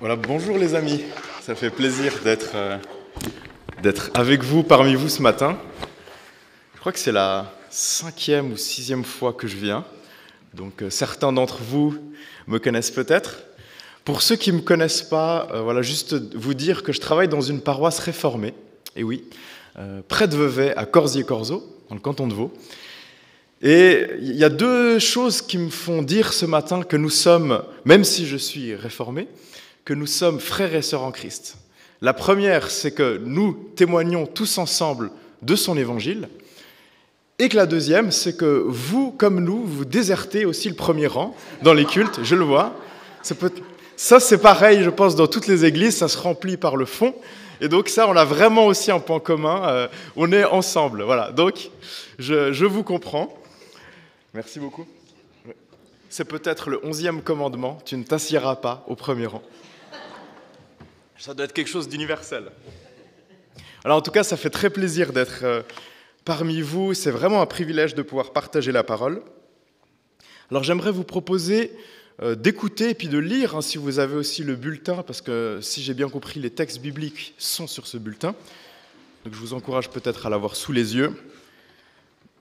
Voilà, bonjour les amis, ça fait plaisir d'être avec vous, parmi vous ce matin. Je crois que c'est la 5e ou 6e fois que je viens, donc certains d'entre vous me connaissent peut-être. Pour ceux qui ne me connaissent pas, voilà, juste vous dire que je travaille dans une paroisse réformée, et oui, près de Vevey, à Corzier-Corzo, dans le canton de Vaud. Et il y a deux choses qui me font dire ce matin que nous sommes, même si je suis réformé, que nous sommes frères et sœurs en Christ. La première, c'est que nous témoignons tous ensemble de son évangile, et que la deuxième, c'est que vous, comme nous, vous désertez aussi le premier rang dans les cultes, je le vois. Ça, c'est pareil, je pense, dans toutes les églises, ça se remplit par le fond, et donc ça, on a vraiment aussi un point commun, on est ensemble, voilà. Donc, je vous comprends. Merci beaucoup. C'est peut-être le 11e commandement, tu ne t'assieras pas au premier rang. Ça doit être quelque chose d'universel. Alors en tout cas, ça fait très plaisir d'être parmi vous. C'est vraiment un privilège de pouvoir partager la parole. Alors j'aimerais vous proposer d'écouter et puis de lire, si vous avez aussi le bulletin, parce que si j'ai bien compris, les textes bibliques sont sur ce bulletin. Donc je vous encourage peut-être à l'avoir sous les yeux.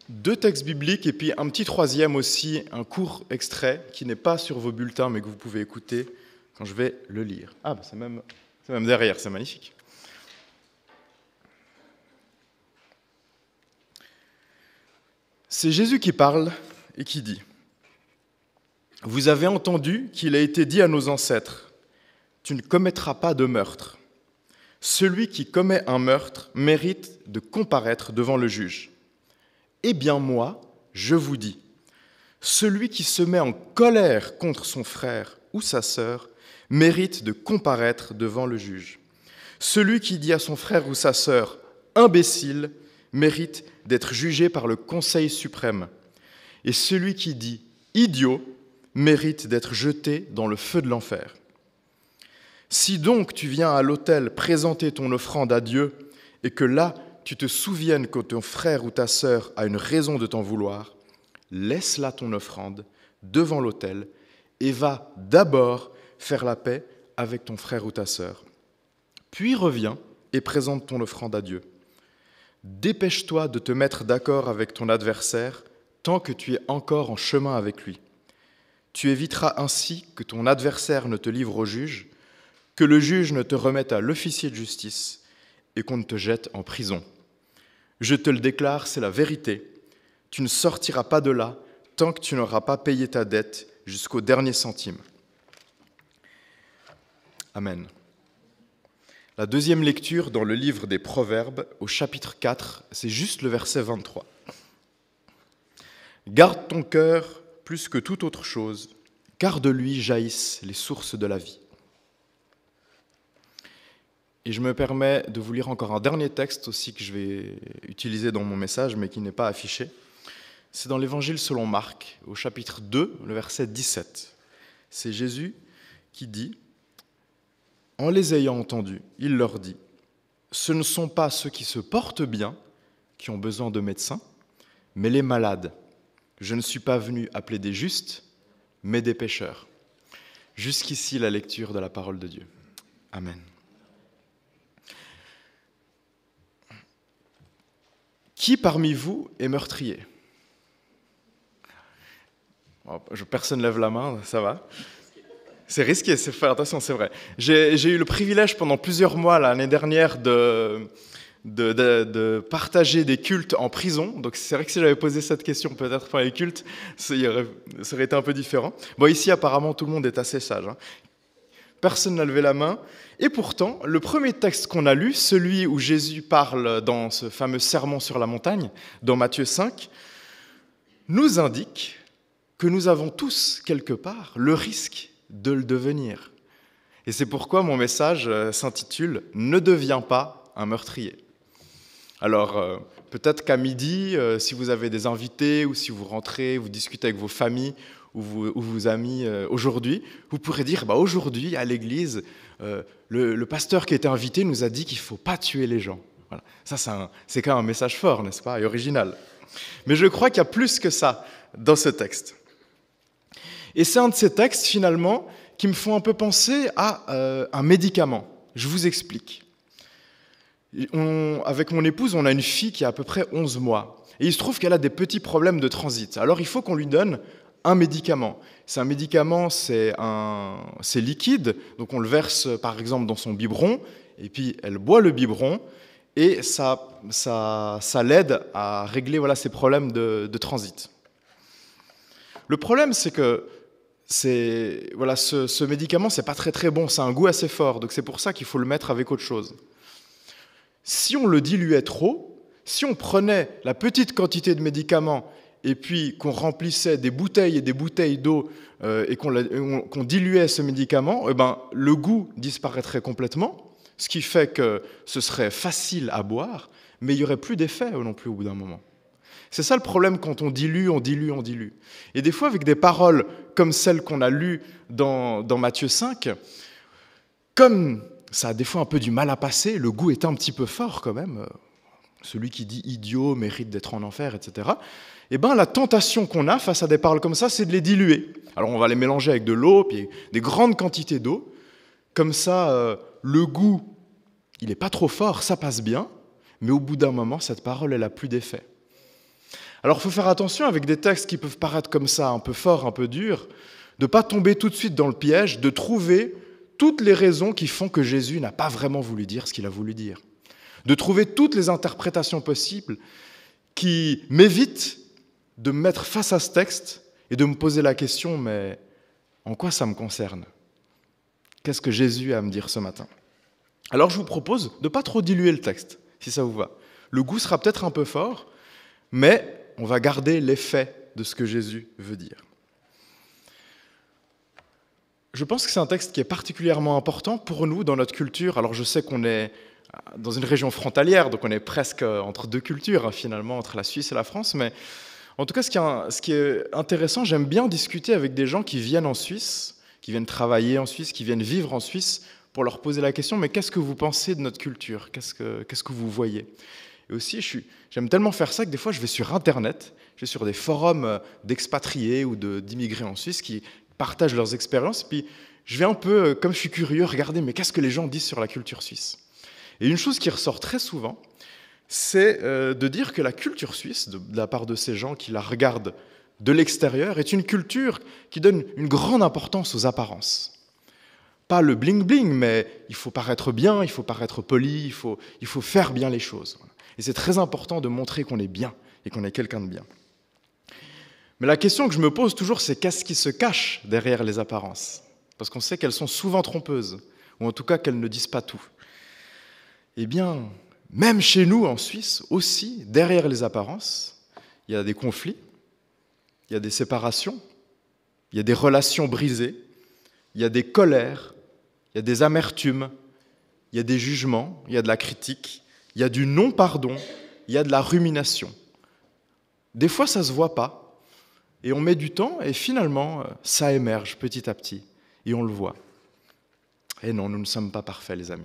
2 textes bibliques et puis un petit troisième aussi, un court extrait qui n'est pas sur vos bulletins, mais que vous pouvez écouter quand je vais le lire. Ah, bah c'est même derrière, c'est magnifique. C'est Jésus qui parle et qui dit « Vous avez entendu qu'il a été dit à nos ancêtres, « Tu ne commettras pas de meurtre. Celui qui commet un meurtre mérite de comparaître devant le juge. Eh bien moi, je vous dis, celui qui se met en colère contre son frère ou sa sœur mérite de comparaître devant le juge. Celui qui dit à son frère ou sa sœur « imbécile » mérite d'être jugé par le Conseil suprême. Et celui qui dit « idiot » mérite d'être jeté dans le feu de l'enfer. Si donc tu viens à l'autel présenter ton offrande à Dieu et que là tu te souviennes que ton frère ou ta sœur a une raison de t'en vouloir, laisse là ton offrande devant l'autel et va d'abord faire la paix avec ton frère ou ta sœur. Puis reviens et présente ton offrande à Dieu. Dépêche-toi de te mettre d'accord avec ton adversaire tant que tu es encore en chemin avec lui. Tu éviteras ainsi que ton adversaire ne te livre au juge, que le juge ne te remette à l'officier de justice et qu'on ne te jette en prison. Je te le déclare, c'est la vérité. Tu ne sortiras pas de là tant que tu n'auras pas payé ta dette jusqu'au dernier centime. Amen. La deuxième lecture dans le livre des Proverbes, au chapitre 4, c'est juste le verset 23. « Garde ton cœur plus que toute autre chose, car de lui jaillissent les sources de la vie. » Et je me permets de vous lire encore un dernier texte aussi que je vais utiliser dans mon message, mais qui n'est pas affiché. C'est dans l'Évangile selon Marc, au chapitre 2, le verset 17. C'est Jésus qui dit « En les ayant entendus, il leur dit, « Ce ne sont pas ceux qui se portent bien qui ont besoin de médecins, mais les malades. Je ne suis pas venu appeler des justes, mais des pécheurs. » Jusqu'ici, la lecture de la parole de Dieu. Amen. Qui parmi vous est meurtrier ? Personne ne lève la main, ça va. C'est risqué, c'est faire attention, c'est vrai. J'ai eu le privilège pendant plusieurs mois l'année dernière de partager des cultes en prison. Donc c'est vrai que si j'avais posé cette question peut-être pendant les cultes, ça aurait été un peu différent. Bon, ici apparemment tout le monde est assez sage. Personne n'a levé la main. Et pourtant, le premier texte qu'on a lu, celui où Jésus parle dans ce fameux sermon sur la montagne, dans Matthieu 5, nous indique que nous avons tous, quelque part, le risque de le devenir. Et c'est pourquoi mon message s'intitule « Ne deviens pas un meurtrier ». Alors, peut-être qu'à midi, si vous avez des invités ou si vous rentrez, vous discutez avec vos familles ou vos amis aujourd'hui, vous pourrez dire aujourd'hui, à l'église, le pasteur qui était invité nous a dit qu'il ne faut pas tuer les gens. Voilà. Ça, c'est quand même un message fort, n'est-ce pas, et original. Mais je crois qu'il y a plus que ça dans ce texte. Et c'est un de ces textes, finalement, qui me font un peu penser à un médicament. Je vous explique. Avec mon épouse, on a une fille qui a à peu près 11 mois. Et il se trouve qu'elle a des petits problèmes de transit. Alors il faut qu'on lui donne un médicament. C'est un médicament, c'est liquide, donc on le verse par exemple dans son biberon, et puis elle boit le biberon, et ça l'aide à régler ces problèmes de transit. Le problème, c'est que ce médicament, c'est pas très très bon, c'est un goût assez fort, donc c'est pour ça qu'il faut le mettre avec autre chose. Si on le diluait trop, si on prenait la petite quantité de médicaments et puis qu'on remplissait des bouteilles et des bouteilles d'eau et qu'on diluait ce médicament, le goût disparaîtrait complètement, ce qui fait que ce serait facile à boire, mais il n'y aurait plus d'effet non plus au bout d'un moment. C'est ça le problème quand on dilue. Et des fois, avec des paroles comme celles qu'on a lues dans Matthieu 5, comme ça a des fois un peu du mal à passer, le goût est un petit peu fort quand même, celui qui dit idiot mérite d'être en enfer, etc. La tentation qu'on a face à des paroles comme ça, c'est de les diluer. Alors on va les mélanger avec de l'eau, puis des grandes quantités d'eau. Comme ça, le goût, il n'est pas trop fort, ça passe bien, mais au bout d'un moment, cette parole, elle n'a plus d'effet. Alors il faut faire attention avec des textes qui peuvent paraître comme ça, un peu forts, un peu durs, de ne pas tomber tout de suite dans le piège, de trouver toutes les raisons qui font que Jésus n'a pas vraiment voulu dire ce qu'il a voulu dire. De trouver toutes les interprétations possibles qui m'évitent de me mettre face à ce texte et de me poser la question, mais en quoi ça me concerne ? Qu'est-ce que Jésus a à me dire ce matin ? Alors je vous propose de ne pas trop diluer le texte, si ça vous va. Le goût sera peut-être un peu fort, mais on va garder l'effet de ce que Jésus veut dire. Je pense que c'est un texte qui est particulièrement important pour nous dans notre culture. Alors je sais qu'on est dans une région frontalière, donc on est presque entre deux cultures, finalement, entre la Suisse et la France, mais en tout cas, ce qui est intéressant, j'aime bien discuter avec des gens qui viennent en Suisse, qui viennent travailler en Suisse, qui viennent vivre en Suisse, pour leur poser la question, mais qu'est-ce que vous pensez de notre culture ? Qu'est-ce que vous voyez ? Et aussi, j'aime tellement faire ça que des fois, je vais sur Internet, je vais sur des forums d'expatriés ou d'immigrés en Suisse qui partagent leurs expériences, puis je vais un peu, comme je suis curieux, regarder, mais qu'est-ce que les gens disent sur la culture suisse ? Et une chose qui ressort très souvent, c'est de dire que la culture suisse, de la part de ces gens qui la regardent de l'extérieur, est une culture qui donne une grande importance aux apparences. Pas le bling-bling, mais il faut paraître bien, il faut paraître poli, il faut faire bien les choses. Et c'est très important de montrer qu'on est bien et qu'on est quelqu'un de bien. Mais la question que je me pose toujours, c'est qu'est-ce qui se cache derrière les apparences ? Parce qu'on sait qu'elles sont souvent trompeuses, ou en tout cas qu'elles ne disent pas tout. Eh bien, même chez nous, en Suisse, aussi, derrière les apparences, il y a des conflits, il y a des séparations, il y a des relations brisées, il y a des colères, il y a des amertumes, il y a des jugements, il y a de la critique, il y a du non-pardon, il y a de la rumination. Des fois, ça ne se voit pas, et on met du temps, et finalement, ça émerge petit à petit, et on le voit. Et non, nous ne sommes pas parfaits, les amis.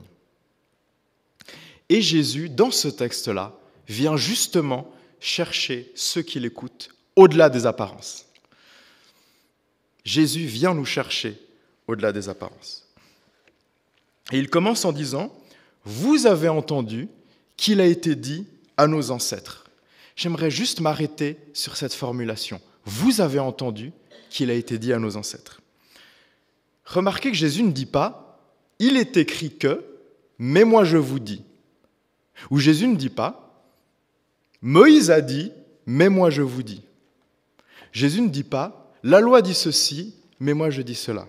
Et Jésus, dans ce texte-là, vient justement chercher ceux qui l'écoutent au-delà des apparences. Jésus vient nous chercher au-delà des apparences. Et il commence en disant « Vous avez entendu qu'il a été dit à nos ancêtres ». J'aimerais juste m'arrêter sur cette formulation. « Vous avez entendu qu'il a été dit à nos ancêtres ». Remarquez que Jésus ne dit pas « Il est écrit que, mais moi je vous dis ». Ou Jésus ne dit pas « Moïse a dit, mais moi je vous dis ». Jésus ne dit pas « La loi dit ceci, mais moi je dis cela ».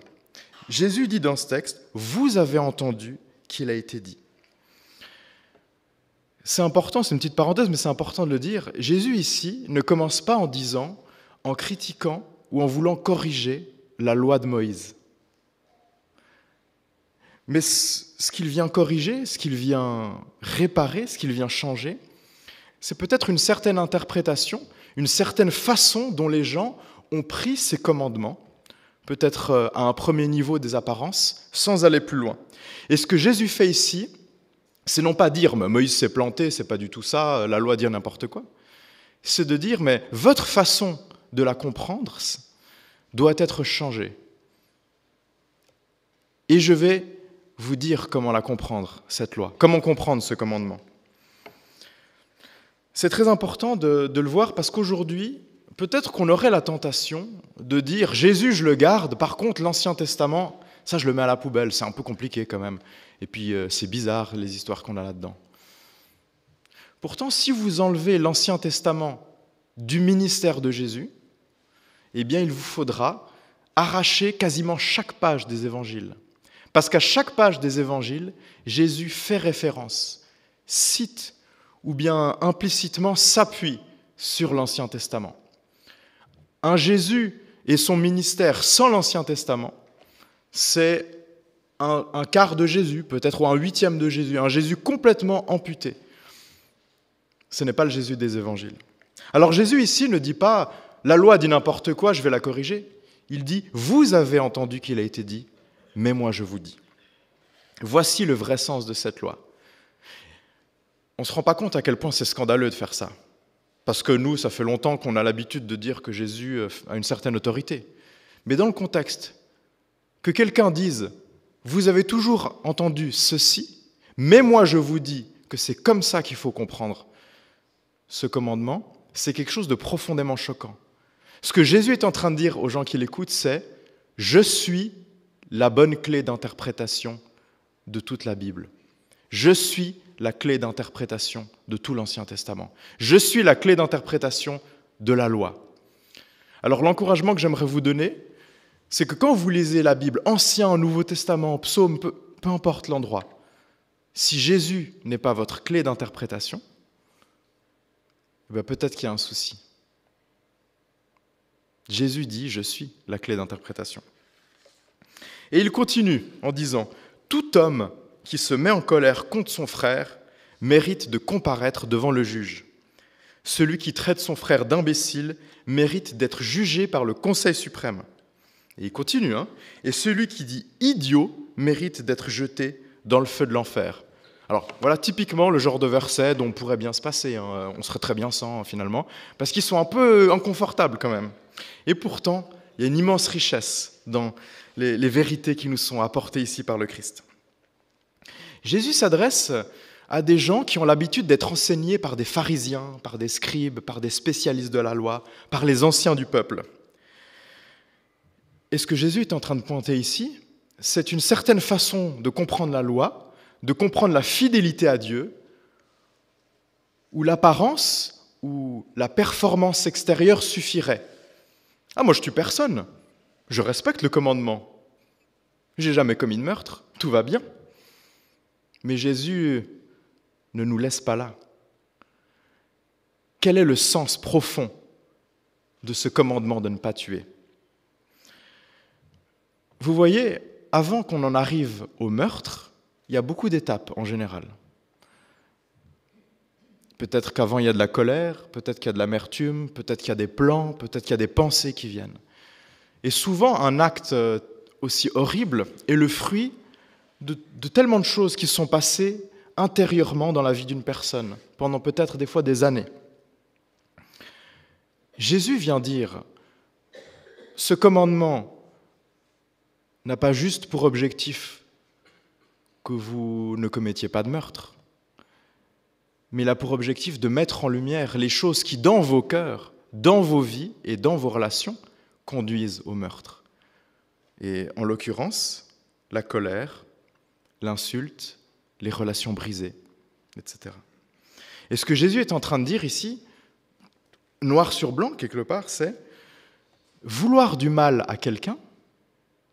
Jésus dit dans ce texte « Vous avez entendu qu'il a été dit ». C'est important, c'est une petite parenthèse, mais c'est important de le dire. Jésus ici ne commence pas en disant, en critiquant ou en voulant corriger la loi de Moïse. Mais ce qu'il vient corriger, ce qu'il vient réparer, ce qu'il vient changer, c'est peut-être une certaine interprétation, une certaine façon dont les gens ont pris ces commandements, peut-être à un premier niveau des apparences, sans aller plus loin. Et ce que Jésus fait ici, c'est non pas dire « Moïse s'est planté, c'est pas du tout ça, la loi dit n'importe quoi », c'est de dire « Mais votre façon de la comprendre doit être changée. Et je vais vous dire comment la comprendre, cette loi, comment comprendre ce commandement. C'est très important de le voir parce qu'aujourd'hui, peut-être qu'on aurait la tentation de dire « Jésus, je le garde, par contre, l'Ancien Testament, ça, je le mets à la poubelle, c'est un peu compliqué quand même. Et puis, c'est bizarre, les histoires qu'on a là-dedans. » Pourtant, si vous enlevez l'Ancien Testament du ministère de Jésus, eh bien, il vous faudra arracher quasiment chaque page des évangiles. Parce qu'à chaque page des évangiles, Jésus fait référence, cite ou bien implicitement s'appuie sur l'Ancien Testament. Un Jésus et son ministère sans l'Ancien Testament, c'est un quart de Jésus, peut-être, ou un huitième de Jésus, un Jésus complètement amputé. Ce n'est pas le Jésus des évangiles. Alors Jésus ici ne dit pas « la loi dit n'importe quoi, je vais la corriger ». Il dit « vous avez entendu qu'il a été dit, mais moi je vous dis ». Voici le vrai sens de cette loi. On ne se rend pas compte à quel point c'est scandaleux de faire ça. Parce que nous, ça fait longtemps qu'on a l'habitude de dire que Jésus a une certaine autorité. Mais dans le contexte, que quelqu'un dise « vous avez toujours entendu ceci, mais moi je vous dis que c'est comme ça qu'il faut comprendre ce commandement », c'est quelque chose de profondément choquant. Ce que Jésus est en train de dire aux gens qui l'écoutent, c'est « je suis la bonne clé d'interprétation de toute la Bible. Je suis la clé d'interprétation de tout l'Ancien Testament. Je suis la clé d'interprétation de la loi. » Alors l'encouragement que j'aimerais vous donner, c'est que quand vous lisez la Bible, Ancien, Nouveau Testament, Psaume, peu importe l'endroit, si Jésus n'est pas votre clé d'interprétation, peut-être qu'il y a un souci. Jésus dit « je suis la clé d'interprétation ». Et il continue en disant « tout homme qui se met en colère contre son frère mérite de comparaître devant le juge. Celui qui traite son frère d'imbécile mérite d'être jugé par le Conseil suprême. » Et il continue, et celui qui dit « idiot » mérite d'être jeté dans le feu de l'enfer. Alors voilà typiquement le genre de verset dont on pourrait bien se passer, on serait très bien sans finalement, parce qu'ils sont un peu inconfortables quand même. Et pourtant, il y a une immense richesse dans les vérités qui nous sont apportées ici par le Christ. Jésus s'adresse à des gens qui ont l'habitude d'être enseignés par des pharisiens, par des scribes, par des spécialistes de la loi, par les anciens du peuple. Et ce que Jésus est en train de pointer ici, c'est une certaine façon de comprendre la loi, de comprendre la fidélité à Dieu, où l'apparence ou la performance extérieure suffirait. Ah, moi je tue personne, je respecte le commandement. J'ai jamais commis de meurtre, tout va bien. Mais Jésus ne nous laisse pas là. Quel est le sens profond de ce commandement de ne pas tuer ? Vous voyez, avant qu'on en arrive au meurtre, il y a beaucoup d'étapes en général. Peut-être qu'avant il y a de la colère, peut-être qu'il y a de l'amertume, peut-être qu'il y a des plans, peut-être qu'il y a des pensées qui viennent. Et souvent, un acte aussi horrible est le fruit de tellement de choses qui sont passées intérieurement dans la vie d'une personne, pendant peut-être des fois des années. Jésus vient dire, ce commandement n'a pas juste pour objectif que vous ne commettiez pas de meurtre, mais il a pour objectif de mettre en lumière les choses qui, dans vos cœurs, dans vos vies et dans vos relations, conduisent au meurtre. Et en l'occurrence, la colère, l'insulte, les relations brisées, etc. Et ce que Jésus est en train de dire ici, noir sur blanc quelque part, c'est vouloir du mal à quelqu'un,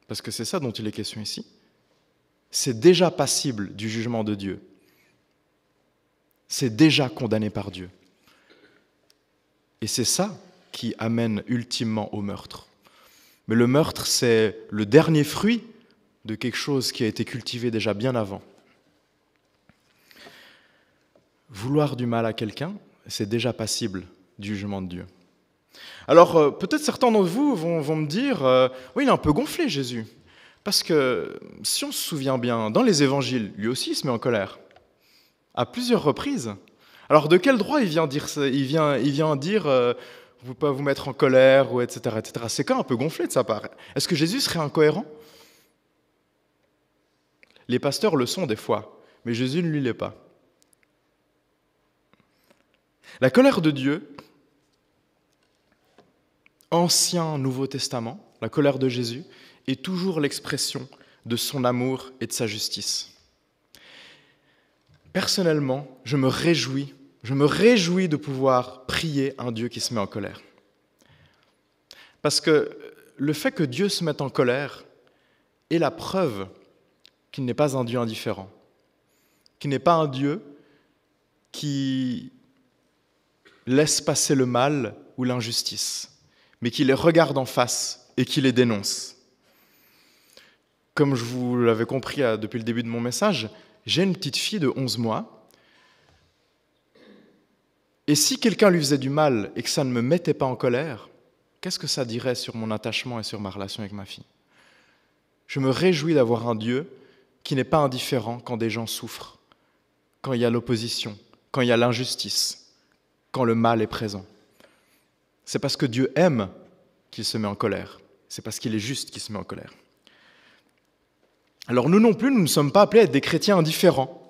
parce que c'est ça dont il est question ici, c'est déjà passible du jugement de Dieu. C'est déjà condamné par Dieu. Et c'est ça qui amène ultimement au meurtre. Mais le meurtre, c'est le dernier fruit de quelque chose qui a été cultivé déjà bien avant. Vouloir du mal à quelqu'un, c'est déjà passible du jugement de Dieu. Alors, peut-être certains d'entre vous vont me dire « Oui, il est un peu gonflé, Jésus. » Parce que, si on se souvient bien, dans les évangiles, lui aussi il se met en colère, à plusieurs reprises. Alors, de quel droit il vient dire ça ? Il vient dire « Vous ne pouvez pas vous mettre en colère », ou etc., etc. C'est quand même un peu gonflé de sa part. Est-ce que Jésus serait incohérent ? Les pasteurs le sont des fois, mais Jésus ne l'est pas. La colère de Dieu, Ancien, Nouveau Testament, la colère de Jésus, est toujours l'expression de son amour et de sa justice. Personnellement, je me réjouis de pouvoir prier un Dieu qui se met en colère. Parce que le fait que Dieu se mette en colère est la preuve qu'il n'est pas un Dieu indifférent, qu'il n'est pas un Dieu qui laisse passer le mal ou l'injustice, mais qui les regarde en face et qui les dénonce. Comme je vous l'avais compris depuis le début de mon message, j'ai une petite fille de 11 mois, et si quelqu'un lui faisait du mal et que ça ne me mettait pas en colère, qu'est-ce que ça dirait sur mon attachement et sur ma relation avec ma fille ? Je me réjouis d'avoir un Dieu qui n'est pas indifférent quand des gens souffrent, quand il y a l'opposition, quand il y a l'injustice, quand le mal est présent. C'est parce que Dieu aime qu'il se met en colère. C'est parce qu'il est juste qu'il se met en colère. Alors nous non plus, nous ne sommes pas appelés à être des chrétiens indifférents,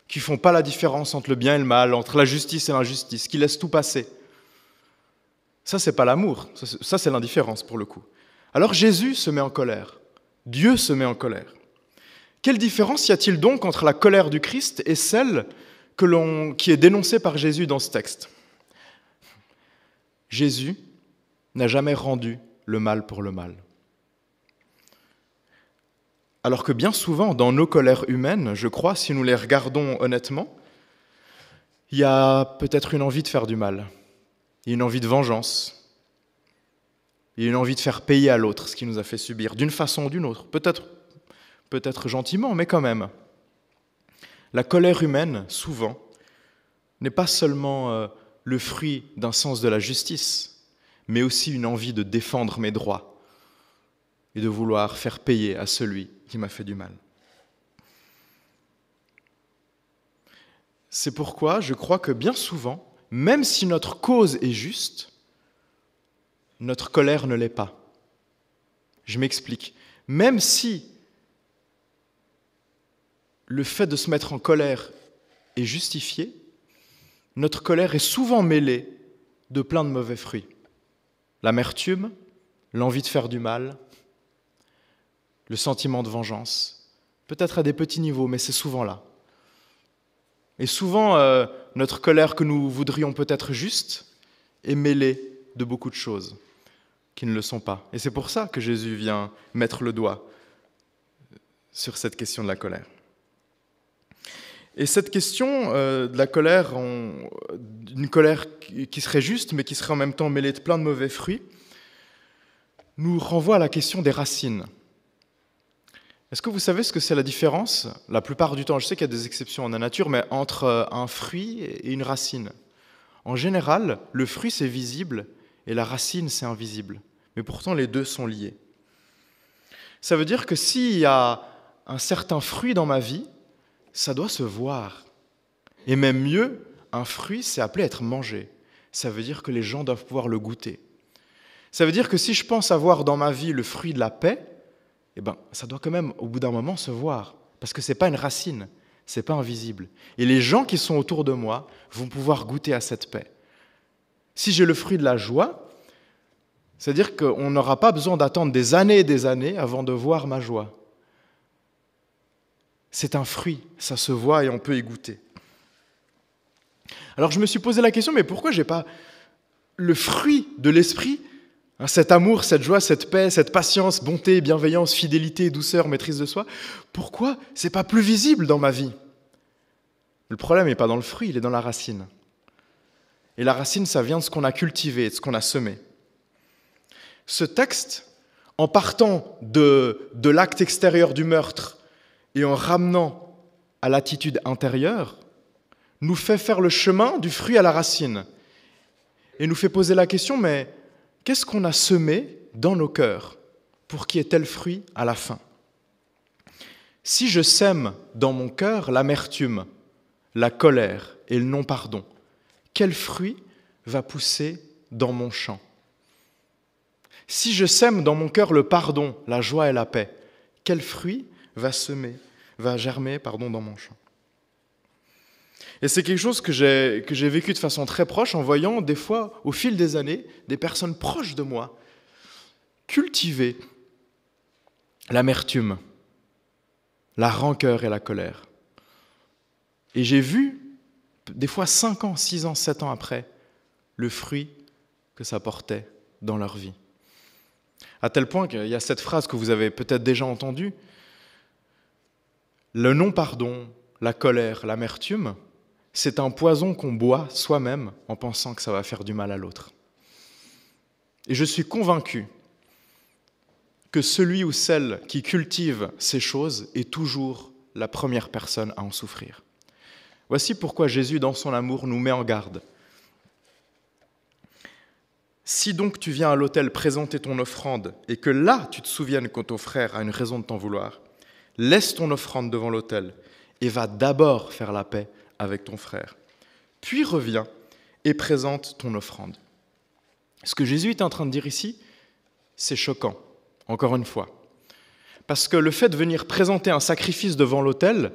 qui ne font pas la différence entre le bien et le mal, entre la justice et l'injustice, qui laissent tout passer. Ça, c'est pas l'amour, ça c'est l'indifférence pour le coup. Alors Jésus se met en colère, Dieu se met en colère. Quelle différence y a-t-il donc entre la colère du Christ et celle qui est dénoncée par Jésus dans ce texte ? Jésus n'a jamais rendu le mal pour le mal. Alors que bien souvent, dans nos colères humaines, je crois, si nous les regardons honnêtement, il y a peut-être une envie de faire du mal, il y a une envie de vengeance, il y a une envie de faire payer à l'autre ce qu'il nous a fait subir, d'une façon ou d'une autre, peut-être gentiment, mais quand même. La colère humaine, souvent, n'est pas seulement le fruit d'un sens de la justice, mais aussi une envie de défendre mes droits et de vouloir faire payer à celui qui m'a fait du mal. C'est pourquoi je crois que bien souvent, même si notre cause est juste, notre colère ne l'est pas. Je m'explique. Même si le fait de se mettre en colère est justifié, notre colère est souvent mêlée de plein de mauvais fruits. L'amertume, l'envie de faire du mal, le sentiment de vengeance, peut-être à des petits niveaux, mais c'est souvent là. Et souvent, notre colère que nous voudrions peut-être juste est mêlée de beaucoup de choses qui ne le sont pas. Et c'est pour ça que Jésus vient mettre le doigt sur cette question de la colère. Et cette question de la colère, d'une colère qui serait juste, mais qui serait en même temps mêlée de plein de mauvais fruits, nous renvoie à la question des racines. Est-ce que vous savez ce que c'est la différence, la plupart du temps, je sais qu'il y a des exceptions en la nature, mais entre un fruit et une racine? En général, le fruit c'est visible et la racine c'est invisible, mais pourtant les deux sont liés. Ça veut dire que s'il y a un certain fruit dans ma vie, ça doit se voir. Et même mieux, un fruit, c'est appelé à être mangé. Ça veut dire que les gens doivent pouvoir le goûter. Ça veut dire que si je pense avoir dans ma vie le fruit de la paix, eh ben, ça doit quand même, au bout d'un moment, se voir. Parce que ce n'est pas une racine, ce n'est pas invisible. Et les gens qui sont autour de moi vont pouvoir goûter à cette paix. Si j'ai le fruit de la joie, c'est-à-dire qu'on n'aura pas besoin d'attendre des années et des années avant de voir ma joie. C'est un fruit, ça se voit et on peut y goûter. Alors je me suis posé la question, mais pourquoi je n'ai pas le fruit de l'esprit, cet amour, cette joie, cette paix, cette patience, bonté, bienveillance, fidélité, douceur, maîtrise de soi, pourquoi ce n'est pas plus visible dans ma vie ? Le problème n'est pas dans le fruit, il est dans la racine. Et la racine, ça vient de ce qu'on a cultivé, de ce qu'on a semé. Ce texte, en partant de l'acte extérieur du meurtre et en ramenant à l'attitude intérieure, nous fait faire le chemin du fruit à la racine et nous fait poser la question, mais qu'est-ce qu'on a semé dans nos cœurs pour qu'il y ait tel fruit à la fin ? Si je sème dans mon cœur l'amertume, la colère et le non-pardon, quel fruit va pousser dans mon champ ? Si je sème dans mon cœur le pardon, la joie et la paix, quel fruit va va germer dans mon champ. Et c'est quelque chose que j'ai vécu de façon très proche en voyant des fois, au fil des années, des personnes proches de moi cultiver l'amertume, la rancœur et la colère. Et j'ai vu, des fois 5 ans, 6 ans, 7 ans après, le fruit que ça portait dans leur vie. À tel point qu'il y a cette phrase que vous avez peut-être déjà entendue, le non-pardon, la colère, l'amertume, c'est un poison qu'on boit soi-même en pensant que ça va faire du mal à l'autre. Et je suis convaincu que celui ou celle qui cultive ces choses est toujours la première personne à en souffrir. Voici pourquoi Jésus, dans son amour, nous met en garde. Si donc tu viens à l'autel présenter ton offrande et que là tu te souviennes que ton frère a une raison de t'en vouloir, laisse ton offrande devant l'autel et va d'abord faire la paix avec ton frère. Puis reviens et présente ton offrande. Ce que Jésus est en train de dire ici, c'est choquant, encore une fois. Parce que le fait de venir présenter un sacrifice devant l'autel,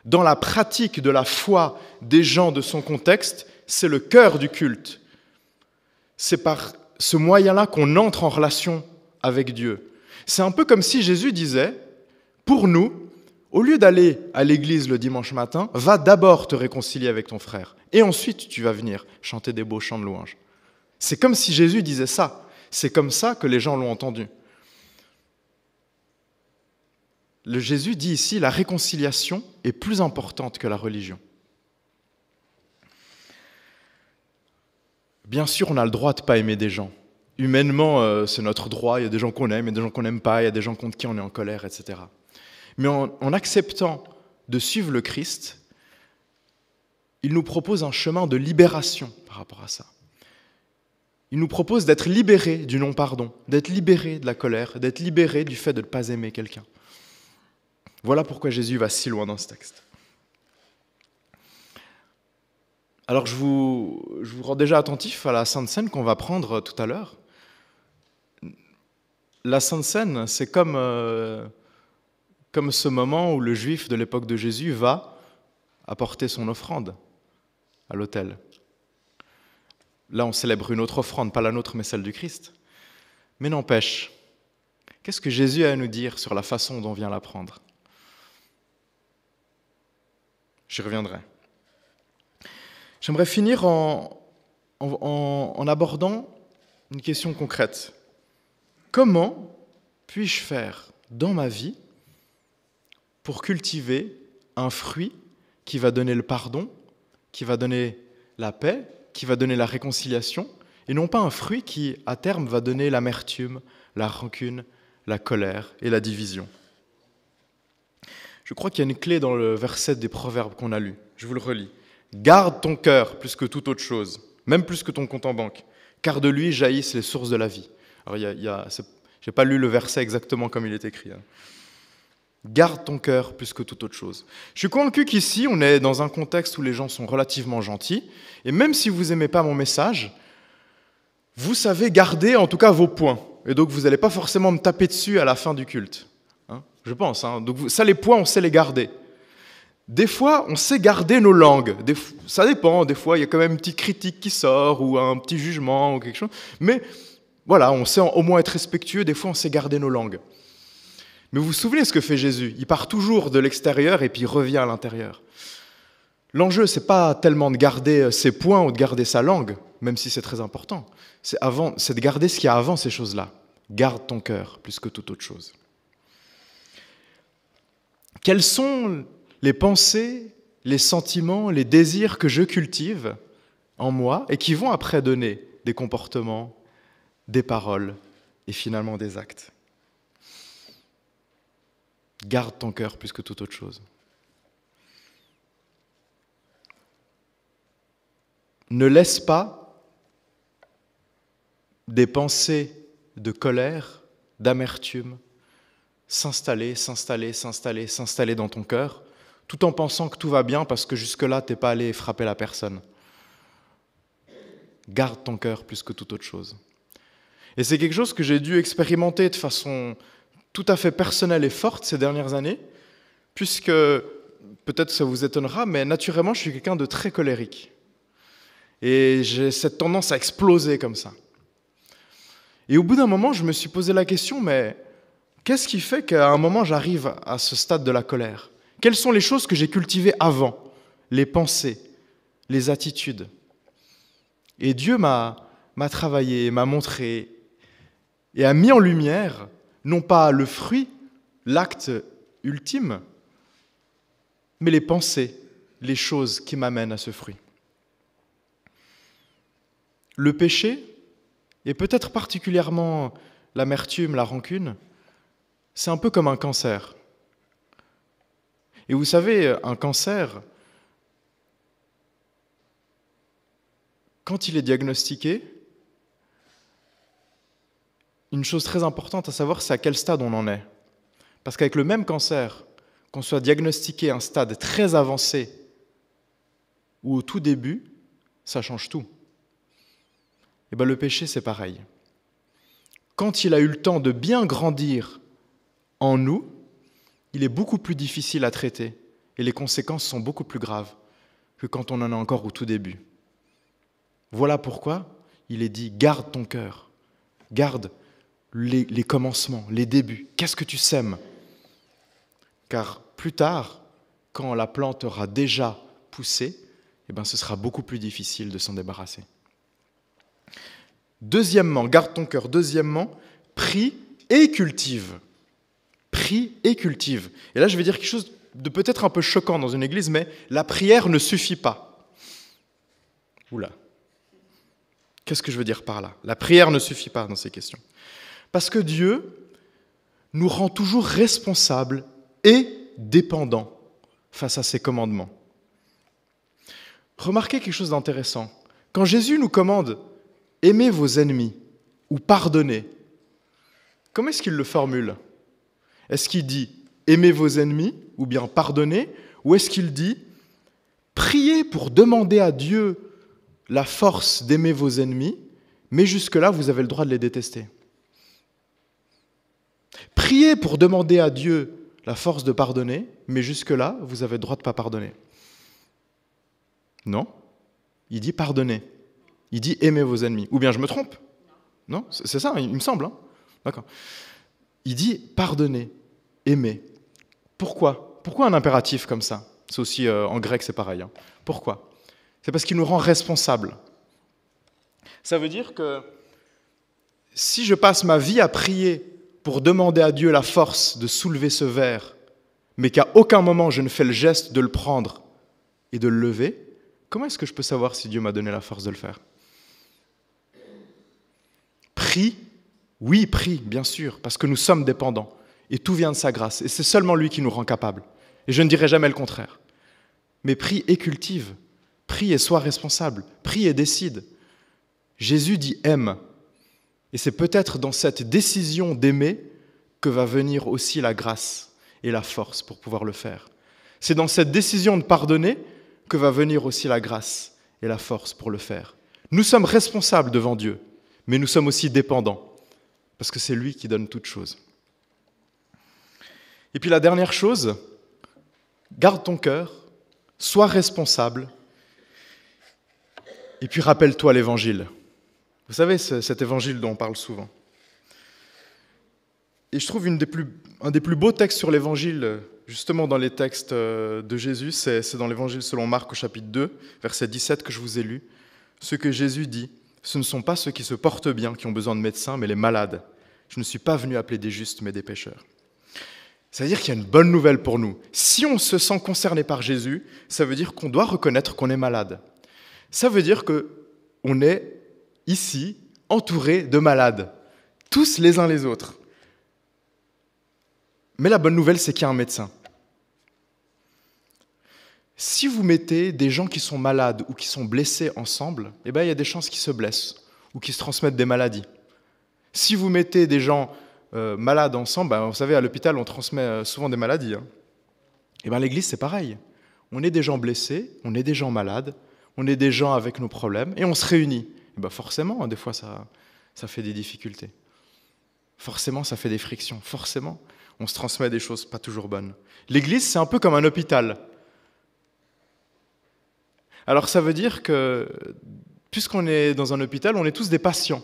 dans la pratique de la foi des gens de son contexte, c'est le cœur du culte. C'est par ce moyen-là qu'on entre en relation avec Dieu. C'est un peu comme si Jésus disait, pour nous, au lieu d'aller à l'église le dimanche matin, va d'abord te réconcilier avec ton frère. Et ensuite, tu vas venir chanter des beaux chants de louange. C'est comme si Jésus disait ça. C'est comme ça que les gens l'ont entendu. Le Jésus dit ici, la réconciliation est plus importante que la religion. Bien sûr, on a le droit de ne pas aimer des gens. Humainement, c'est notre droit. Il y a des gens qu'on aime, il y a des gens qu'on n'aime pas, il y a des gens contre qui on est en colère, etc. Mais en acceptant de suivre le Christ, il nous propose un chemin de libération par rapport à ça. Il nous propose d'être libérés du non-pardon, d'être libérés de la colère, d'être libérés du fait de ne pas aimer quelqu'un. Voilà pourquoi Jésus va si loin dans ce texte. Alors je vous rends déjà attentif à la Sainte Seine qu'on va prendre tout à l'heure. La Sainte Seine, c'est comme ce moment où le juif de l'époque de Jésus va apporter son offrande à l'autel. Là, on célèbre une autre offrande, pas la nôtre, mais celle du Christ. Mais n'empêche, qu'est-ce que Jésus a à nous dire sur la façon dont on vient la prendre ? J'y reviendrai. J'aimerais finir en abordant une question concrète. Comment puis-je faire dans ma vie pour cultiver un fruit qui va donner le pardon, qui va donner la paix, qui va donner la réconciliation, et non pas un fruit qui, à terme, va donner l'amertume, la rancune, la colère et la division. Je crois qu'il y a une clé dans le verset des Proverbes qu'on a lu. Je vous le relis. « Garde ton cœur plus que toute autre chose, même plus que ton compte en banque, car de lui jaillissent les sources de la vie. » Alors, je n'ai pas lu le verset exactement comme il est écrit. Garde ton cœur plus que toute autre chose. Je suis convaincu qu'ici, on est dans un contexte où les gens sont relativement gentils, et même si vous n'aimez pas mon message, vous savez garder en tout cas vos points, et donc vous n'allez pas forcément me taper dessus à la fin du culte. Je pense. Donc ça, les points, on sait les garder. Des fois, on sait garder nos langues. Ça dépend. Des fois, il y a quand même une petite critique qui sort ou un petit jugement ou quelque chose. Mais voilà, on sait au moins être respectueux. Des fois, on sait garder nos langues. Mais vous vous souvenez ce que fait Jésus ? Il part toujours de l'extérieur et puis il revient à l'intérieur. L'enjeu, c'est pas tellement de garder ses points ou de garder sa langue, même si c'est très important. C'est de garder ce qu'il y a avant ces choses-là. Garde ton cœur plus que toute autre chose. Quels sont les pensées, les sentiments, les désirs que je cultive en moi et qui vont après donner des comportements, des paroles et finalement des actes ? Garde ton cœur plus que toute autre chose. Ne laisse pas des pensées de colère, d'amertume, s'installer dans ton cœur, tout en pensant que tout va bien parce que jusque-là, tu n'es pas allé frapper la personne. Garde ton cœur plus que toute autre chose. Et c'est quelque chose que j'ai dû expérimenter de façon tout à fait personnelle et forte ces dernières années, puisque, peut-être ça vous étonnera, mais naturellement, je suis quelqu'un de très colérique. Et j'ai cette tendance à exploser comme ça. Et au bout d'un moment, je me suis posé la question, mais qu'est-ce qui fait qu'à un moment, j'arrive à ce stade de la colère? Quelles sont les choses que j'ai cultivées avant? Les pensées, les attitudes. Et Dieu m'a travaillé, m'a montré et a mis en lumière, non pas le fruit, l'acte ultime, mais les pensées, les choses qui m'amènent à ce fruit. Le péché, et peut-être particulièrement l'amertume, la rancune, c'est un peu comme un cancer. Et vous savez, un cancer, quand il est diagnostiqué, une chose très importante à savoir, c'est à quel stade on en est. Parce qu'avec le même cancer, qu'on soit diagnostiqué à un stade très avancé ou au tout début, ça change tout. Et bien le péché, c'est pareil. Quand il a eu le temps de bien grandir en nous, il est beaucoup plus difficile à traiter et les conséquences sont beaucoup plus graves que quand on en est encore au tout début. Voilà pourquoi il est dit « garde ton cœur, garde les commencements, les débuts. Qu'est-ce que tu sèmes ?» Car plus tard, quand la plante aura déjà poussé, eh ben, ce sera beaucoup plus difficile de s'en débarrasser. Deuxièmement, garde ton cœur. Deuxièmement, prie et cultive. Prie et cultive. Et là, je vais dire quelque chose de peut-être un peu choquant dans une église, mais la prière ne suffit pas. Oula. Qu'est-ce que je veux dire par là? La prière ne suffit pas dans ces questions. Parce que Dieu nous rend toujours responsables et dépendants face à ses commandements. Remarquez quelque chose d'intéressant. Quand Jésus nous commande « aimez vos ennemis » ou « pardonnez », comment est-ce qu'il le formule? Est-ce qu'il dit « aimez vos ennemis » ou bien « pardonnez » ou est-ce qu'il dit « priez pour demander à Dieu la force d'aimer vos ennemis, mais jusque-là, vous avez le droit de les détester ». Priez pour demander à Dieu la force de pardonner, mais jusque-là, vous avez le droit de ne pas pardonner. Non, il dit pardonnez. Il dit aimez vos ennemis. Ou bien je me trompe? Non, c'est ça, il me semble. Hein. D'accord. Il dit pardonnez, aimez. Pourquoi? Pourquoi un impératif comme ça? C'est aussi en grec, c'est pareil. Hein. Pourquoi? C'est parce qu'il nous rend responsables. Ça veut dire que si je passe ma vie à prier pour demander à Dieu la force de soulever ce verre, mais qu'à aucun moment je ne fais le geste de le prendre et de le lever, comment est-ce que je peux savoir si Dieu m'a donné la force de le faire? Prie, oui, prie, bien sûr, parce que nous sommes dépendants, et tout vient de sa grâce, et c'est seulement lui qui nous rend capables, et je ne dirai jamais le contraire. Mais prie et cultive, prie et sois responsable, prie et décide. Jésus dit « aime », et c'est peut-être dans cette décision d'aimer que va venir aussi la grâce et la force pour pouvoir le faire. C'est dans cette décision de pardonner que va venir aussi la grâce et la force pour le faire. Nous sommes responsables devant Dieu, mais nous sommes aussi dépendants, parce que c'est lui qui donne toutes choses. Et puis la dernière chose, garde ton cœur, sois responsable, et puis rappelle-toi l'Évangile. Vous savez, cet évangile dont on parle souvent. Et je trouve un des plus beaux textes sur l'évangile, justement dans les textes de Jésus, c'est dans l'évangile selon Marc au chapitre 2, verset 17 que je vous ai lu. Ce que Jésus dit, ce ne sont pas ceux qui se portent bien qui ont besoin de médecins, mais les malades. Je ne suis pas venu appeler des justes, mais des pécheurs. C'est-à-dire qu'il y a une bonne nouvelle pour nous. Si on se sent concerné par Jésus, ça veut dire qu'on doit reconnaître qu'on est malade. Ça veut dire qu'on est ici, entourés de malades, tous les uns les autres. Mais la bonne nouvelle, c'est qu'il y a un médecin. Si vous mettez des gens qui sont malades ou qui sont blessés ensemble, eh ben, il y a des chances qu'ils se blessent ou qu'ils se transmettent des maladies. Si vous mettez des gens malades ensemble, ben, vous savez, à l'hôpital, on transmet souvent des maladies. Hein. Eh ben, l'Église, c'est pareil. On est des gens blessés, on est des gens malades, on est des gens avec nos problèmes, et on se réunit. Et ben forcément, des fois, ça fait des difficultés. Forcément, ça fait des frictions. Forcément, on se transmet des choses pas toujours bonnes. L'Église, c'est un peu comme un hôpital. Alors ça veut dire que, puisqu'on est dans un hôpital, on est tous des patients,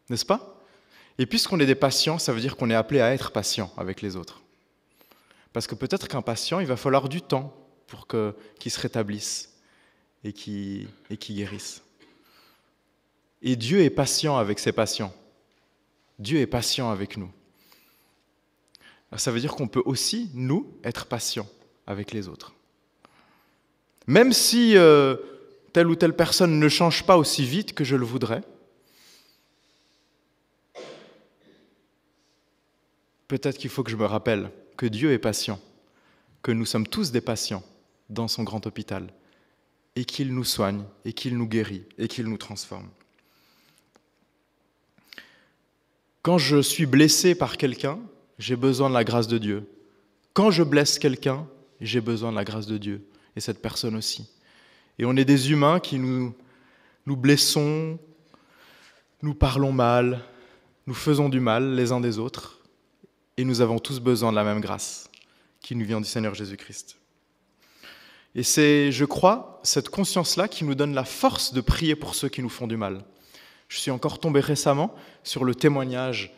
n'est-ce pas? Et puisqu'on est des patients, ça veut dire qu'on est appelé à être patient avec les autres. Parce que peut-être qu'un patient, il va falloir du temps pour qu'il se rétablisse et qu'il guérisse. Et Dieu est patient avec ses patients. Dieu est patient avec nous. Alors, ça veut dire qu'on peut aussi, nous, être patients avec les autres. Même si telle ou telle personne ne change pas aussi vite que je le voudrais, peut-être qu'il faut que je me rappelle que Dieu est patient, que nous sommes tous des patients dans son grand hôpital, et qu'il nous soigne, et qu'il nous guérit, et qu'il nous transforme. Quand je suis blessé par quelqu'un, j'ai besoin de la grâce de Dieu. Quand je blesse quelqu'un, j'ai besoin de la grâce de Dieu, et cette personne aussi. Et on est des humains qui nous blessons, nous parlons mal, nous faisons du mal les uns des autres, et nous avons tous besoin de la même grâce qui nous vient du Seigneur Jésus-Christ. Et c'est, je crois, cette conscience-là qui nous donne la force de prier pour ceux qui nous font du mal. Je suis encore tombé récemment sur le témoignage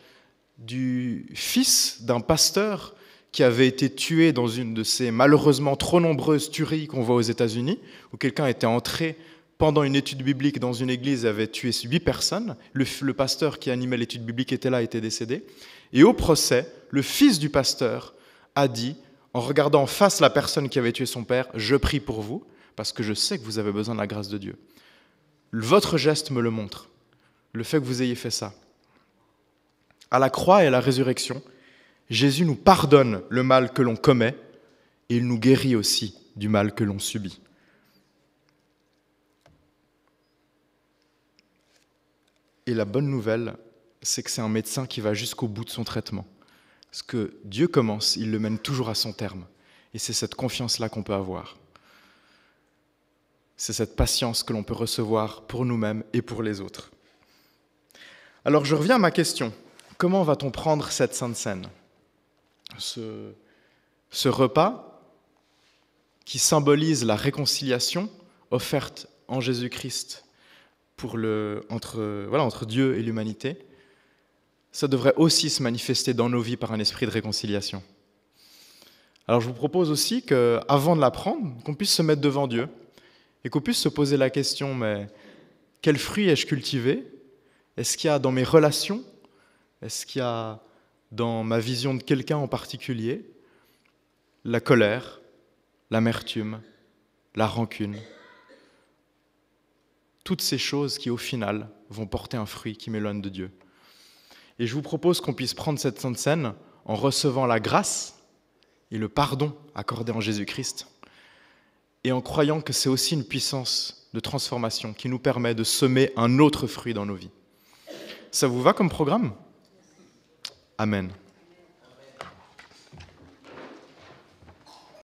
du fils d'un pasteur qui avait été tué dans une de ces malheureusement trop nombreuses tueries qu'on voit aux États-Unis, où quelqu'un était entré pendant une étude biblique dans une église et avait tué 8 personnes. Le pasteur qui animait l'étude biblique était là, était décédé. Et au procès, le fils du pasteur a dit, en regardant en face la personne qui avait tué son père, « Je prie pour vous, parce que je sais que vous avez besoin de la grâce de Dieu. Votre geste me le montre, le fait que vous ayez fait ça. » À la croix et à la résurrection, Jésus nous pardonne le mal que l'on commet et il nous guérit aussi du mal que l'on subit. Et la bonne nouvelle, c'est que c'est un médecin qui va jusqu'au bout de son traitement. Ce que Dieu commence, il le mène toujours à son terme. Et c'est cette confiance-là qu'on peut avoir. C'est cette patience que l'on peut recevoir pour nous-mêmes et pour les autres. Alors je reviens à ma question. Comment va-t-on prendre cette Sainte Seine ? Ce repas qui symbolise la réconciliation offerte en Jésus-Christ entre Dieu et l'humanité, ça devrait aussi se manifester dans nos vies par un esprit de réconciliation. Alors je vous propose aussi qu'avant de la prendre, qu'on puisse se mettre devant Dieu et qu'on puisse se poser la question, mais quel fruit ai-je cultivé ? Est-ce qu'il y a dans mes relations ? Est-ce qu'il y a dans ma vision de quelqu'un en particulier la colère, l'amertume, la rancune ? Toutes ces choses qui, au final, vont porter un fruit qui m'éloigne de Dieu. Et je vous propose qu'on puisse prendre cette Sainte Seine en recevant la grâce et le pardon accordé en Jésus-Christ et en croyant que c'est aussi une puissance de transformation qui nous permet de semer un autre fruit dans nos vies. Ça vous va comme programme ? Amen.